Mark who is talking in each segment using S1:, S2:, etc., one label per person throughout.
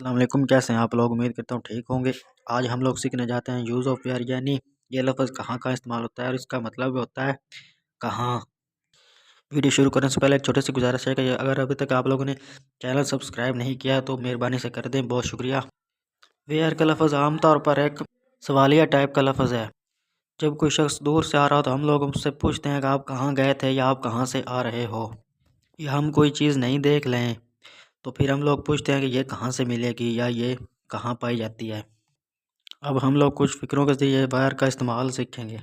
S1: अस्सलाम वालेकुम, कैसे हैं आप लोग। उम्मीद करता हूँ ठीक होंगे। आज हम लोग सीखने जाते हैं यूज़ ऑफ वेयर, यानी ये लफ्ज़ कहाँ कहाँ इस्तेमाल होता है और इसका मतलब भी होता है कहाँ। वीडियो शुरू करने से पहले एक छोटी सी गुजारिश है कि अगर अभी तक आप लोगों ने चैनल सब्सक्राइब नहीं किया तो मेहरबानी से कर दें, बहुत शुक्रिया। वेयर का लफ्ज़ आमतौर पर एक सवालिया टाइप का लफ्ज़ है। जब कोई शख्स दूर से आ रहा हो तो हम लोग उससे पूछते हैं कि आप कहाँ गए थे या आप कहाँ से आ रहे हो, या हम कोई चीज़ नहीं देख लें तो फिर हम लोग पूछते हैं कि ये कहाँ से मिलेगी या ये कहाँ पाई जाती है। अब हम लोग कुछ फ़िक्रों के ज़रिए वायर का इस्तेमाल सीखेंगे।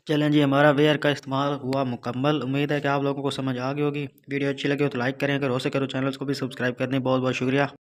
S1: चलें जी, हमारा वेयर का इस्तेमाल हुआ मुकम्मल। उम्मीद है कि आप लोगों को समझ आ गई होगी। वीडियो अच्छी लगी हो तो लाइक करें, अगर हो सके तो चैनल को भी सब्सक्राइब कर दें। बहुत बहुत शुक्रिया।